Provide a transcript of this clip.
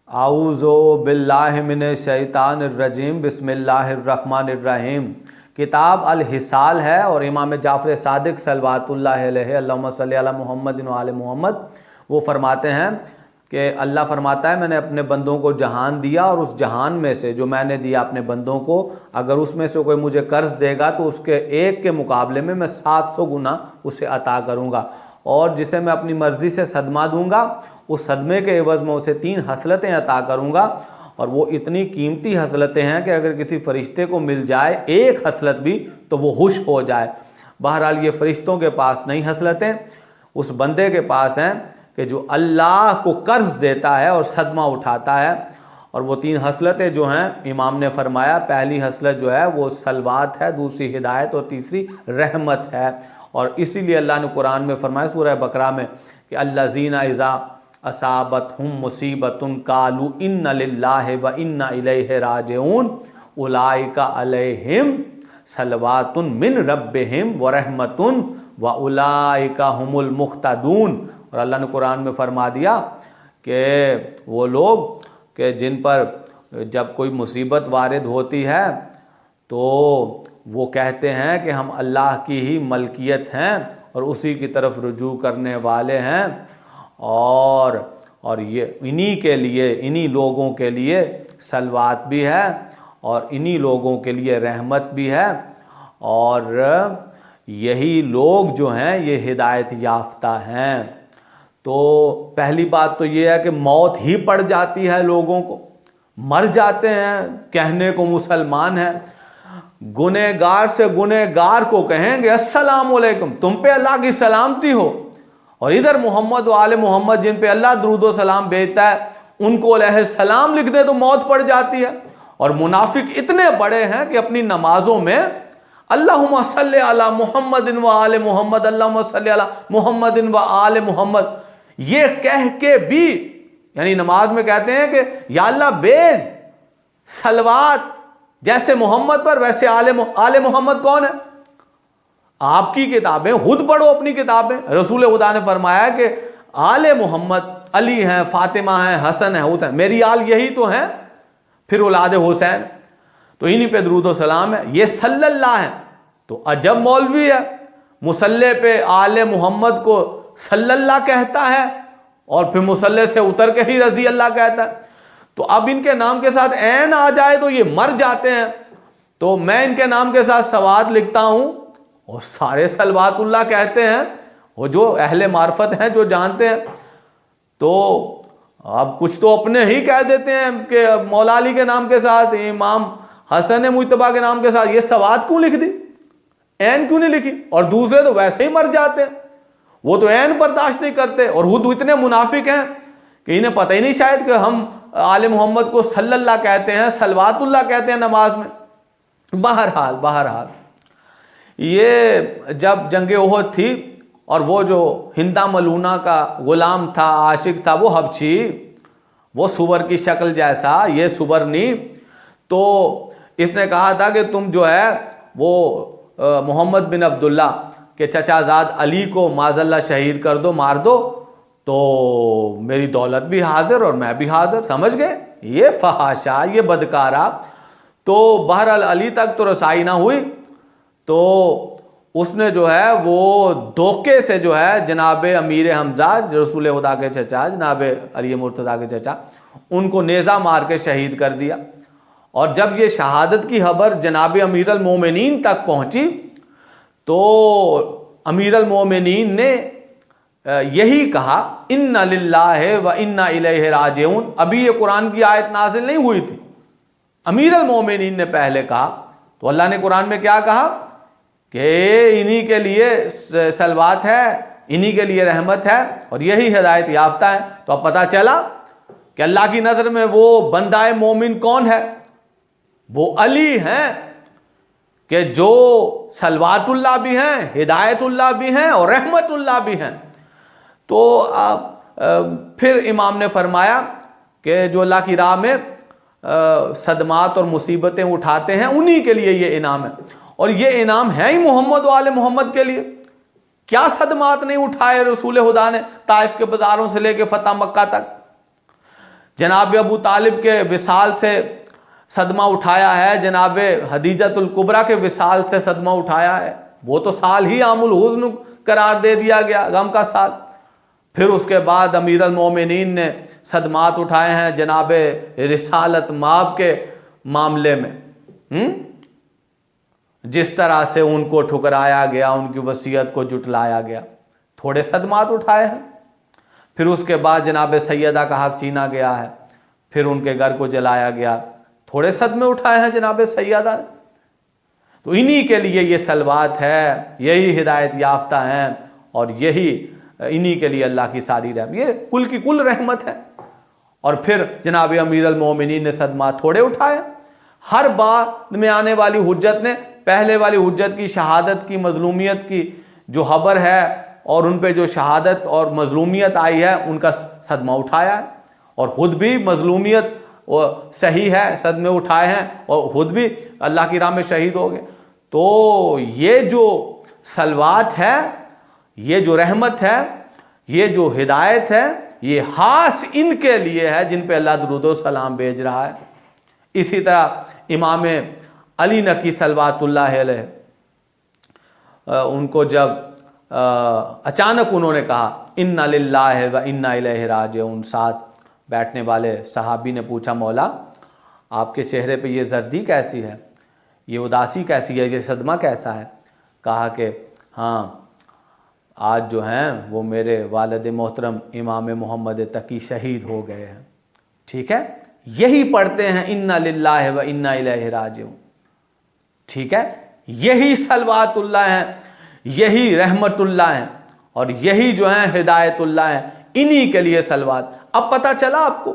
आऊज़ो बिल्लाहि मिनश शैतानिर रजीम बिस्मिल्लाहिर रहमानिर रहीम। किताब अल हिसाल है और इमाम जाफ़र सादिक सल्लल्लाहु अलैहि अल्लाहुम्मा सल्ली अला मुहम्मदिन व आले मोहम्मद वो फरमाते हैं कि अल्लाह फरमाता है मैंने अपने बंदों को जहान दिया और उस जहान में से जो मैंने दिया अपने बंदों को, अगर उसमें से कोई मुझे कर्ज देगा तो उसके एक के मुकाबले में मैं 700 गुना उसे अता करूँगा, और जिसे मैं अपनी मर्ज़ी से सदमा दूंगा उस सदमे के एवज़ में उसे 3 हसलतें अता करूँगा, और वो इतनी कीमती हसलतें हैं कि अगर किसी फ़रिश्ते को मिल जाए एक हसलत भी तो वो खुश हो जाए। बहरहाल ये फ़रिश्तों के पास नहीं हसलतें, उस बंदे के पास हैं कि जो अल्लाह को कर्ज देता है और सदमा उठाता है। और वो 3 हसलतें जो हैं इमाम ने फरमाया, पहली हसलत जो है वो सलवात है, दूसरी हिदायत और तीसरी रहमत है। और इसीलिए अल्लाह ने कुरान में फरमाया सूरह बकरा में कि अल्लज़ीना इज़ा असाबतहुम मुसीबतुन कालू इन्ना लिल्लाहि व इन्ना इलैहि राजिऊन उलाइका अलैहिम सलवातुन मिन रब्बिहिम व रहमतुन व उलाइका हुमुल मुख्तदून। और अल्लाह ने कुरान में फरमा दिया कि वो लोग कि जिन पर जब कोई मुसीबत वारिद होती है तो वो कहते हैं कि हम अल्लाह की ही मलकियत हैं और उसी की तरफ रुजू करने वाले हैं, और ये इन्हीं के लिए, इन्हीं लोगों के लिए सलवात भी है और इन्हीं लोगों के लिए रहमत भी है, और यही लोग जो हैं ये हिदायत याफ्ता हैं। तो पहली बात तो ये है कि मौत ही पड़ जाती है, लोगों को मर जाते हैं, कहने को मुसलमान है, गुनहगार से गुनहगार को कहेंगे अस्सलाम वालेकुम, तुम पे अल्लाह की सलामती हो, और इधर मोहम्मद व आले मोहम्मद जिन पे अल्लाह दुरूद व सलाम भेजता है उनको अलैहि सलाम लिख दे तो मौत पड़ जाती है। और मुनाफिक इतने बड़े हैं कि अपनी नमाजों में अल्लाहुम्मा सल्ली अला मुहम्मदिन व आले मोहम्मद, अल्लाहुम्मा सल्ली अला मुहम्मदिन व आले मोहम्मद, ये कह के भी यानी नमाज में कहते हैं कि या अल्लाह भेज सलवात जैसे मोहम्मद पर वैसे आले मोहम्मद कौन है? आपकी किताबें खुद पढ़ो, अपनी किताबें। रसूल खुदा ने फरमाया कि आले मोहम्मद अली हैं, फातिमा हैं, हसन है, हुसैन, मेरी आल यही तो हैं, फिर औलाद हुसैन, तो इन्हीं पे दरूद व सलाम है। ये सल्लल्लाह है तो अजब मौलवी है, मुसल्ले पे आले मोहम्मद को सल्लल्लाह कहता है और फिर मुसल्ले से उतर के ही रजी अल्लाह कहता है। तो अब इनके नाम के साथ ऐन आ जाए तो ये मर जाते हैं। तो मैं इनके नाम के साथ सवाद लिखता हूं और सारे सलवातुल्लाह कहते हैं, वो जो अहले मार्फत हैं जो जानते हैं। तो अब कुछ तो अपने ही कह देते हैं कि मौला अली के नाम के साथ, इमाम हसन मुज्तबा के नाम के साथ ये सवाद क्यों लिख दी, ऐन क्यों नहीं लिखी? और दूसरे तो वैसे ही मर जाते हैं, वो तो ऐन बर्दाश्त नहीं करते, और खुद इतने मुनाफिक हैं कि इन्हें पता ही नहीं शायद कि हम आले मोहम्मद को सल्लल्लाह कहते हैं, सलवातुल्लाह कहते हैं नमाज में। बहरहाल ये जब जंग ओहद थी और वो जो हिंदा मलूना का गुलाम था, आशिक था, वो हबशी, वो सुवर की शक्ल जैसा, ये सुवर नहीं, तो इसने कहा था कि तुम जो है वो मोहम्मद बिन अब्दुल्ला के चचाजाद अली को माज़ल्ला शहीद कर दो, मार दो, तो मेरी दौलत भी हाजिर और मैं भी हाजिर। समझ गए? ये फहाशा, ये बदकारा। तो बहरहाल अली तक तो रसाई ना हुई, तो उसने जो है वो धोखे से जो है जनाब अमीर हमजा रसूल खुदा के चचा, जनाब अली मुर्तज़ा के चचा, उनको नेज़ा मार के शहीद कर दिया। और जब ये शहादत की खबर जनाब अमीर अल मोमिनीन तक पहुंची तो अमीर अल मोमिनीन ने यही कहा इन्ना लिल्लाहि व इन्ना इलैहि राजिऊन। अभी ये कुरान की आयत नाज़िल नहीं हुई थी, अमीर अल मोमिनीन ने पहले कहा। तो अल्लाह ने कुरान में क्या कहा कि इन्हीं के लिए सलवात है, इन्हीं के लिए रहमत है और यही हिदायत याफ्ता है। तो अब पता चला कि अल्लाह की नज़र में वो बंदाए मोमिन कौन है? वो अली हैं कि जो सलवातुल्लाह भी हैं, हिदायतुल्लाह भी हैं और रहमतुल्लाह भी हैं। तो फिर इमाम ने फरमाया कि जो अल्लाह की राह में सदमात और मुसीबतें उठाते हैं उन्हीं के लिए ये इनाम है, और ये इनाम है ही मोहम्मद व आले मोहम्मद के लिए। क्या सदमात नहीं उठाए रसूल खुदा ने ताइफ के बाजारों से लेके फतह मक्का तक। जनाब अबू तालिब के विसाल से सदमा उठाया है, जनाब हदीजतुल कुबरा के विसाल से सदमा उठाया है। वो तो साल ही आमुल हुज़्न करार दे दिया गया, गम का साल। फिर उसके बाद अमीर अल मोमिनीन ने सदमात उठाए हैं जनाब रिसालत माब के मामले में। जिस तरह से उनको ठुकराया गया, उनकी वसीयत को जुटलाया गया, थोड़े सदमात उठाए हैं। फिर उसके बाद जनाब सैयदा का हक छीना गया है, फिर उनके घर को जलाया गया, थोड़े सदमे उठाए हैं जनाब सैयदा ने। तो इन्हीं के लिए ये सलवात है, यही हिदायत याफ्ता हैं, और यही इन्हीं के लिए अल्लाह की सारी रहमत, ये कुल की कुल रहमत है। और फिर जनाब अमीर अल मोमिनीन ने सदमा थोड़े उठाए। हर बाद में आने वाली हुज्जत ने पहले वाली हुज्जत की शहादत की मजलूमियत की जो खबर है और उन पे जो शहादत और मजलूमियत आई है उनका सदमा उठाया है, और ख़ुद भी मजलूमियत और सही है, सदमे उठाए हैं, और ख़ुद भी अल्लाह की राह में शहीद हो गए। तो ये जो सलवात है, ये जो रहमत है, ये जो हिदायत है, ये खास इनके लिए है जिन पे अल्लाह दुरूद सलाम भेज रहा है। इसी तरह इमाम अली नकी सलवातुल्लाह अलैह, उनको जब अचानक उन्होंने कहा इन्ना लिल्लाहि व इन्ना इलैहि राजिऊन, साथ बैठने वाले सहाबी ने पूछा, मौला आपके चेहरे पे ये जर्दी कैसी है, ये उदासी कैसी है, ये सदमा कैसा है? कहा कि हाँ, आज जो हैं वो मेरे वालिद मोहतरम इमाम मोहम्मद तकी शहीद हो गए हैं। ठीक है, यही पढ़ते हैं इन्ना लिल्लाहि व इन्ना इलैहि राजिऊन। ठीक है, यही सलवातुल्लाह हैं, यही रहमतुल्लाह हैं, और यही जो है हिदायतुल्लाह हैं। इन्हीं के लिए सलवात। अब पता चला आपको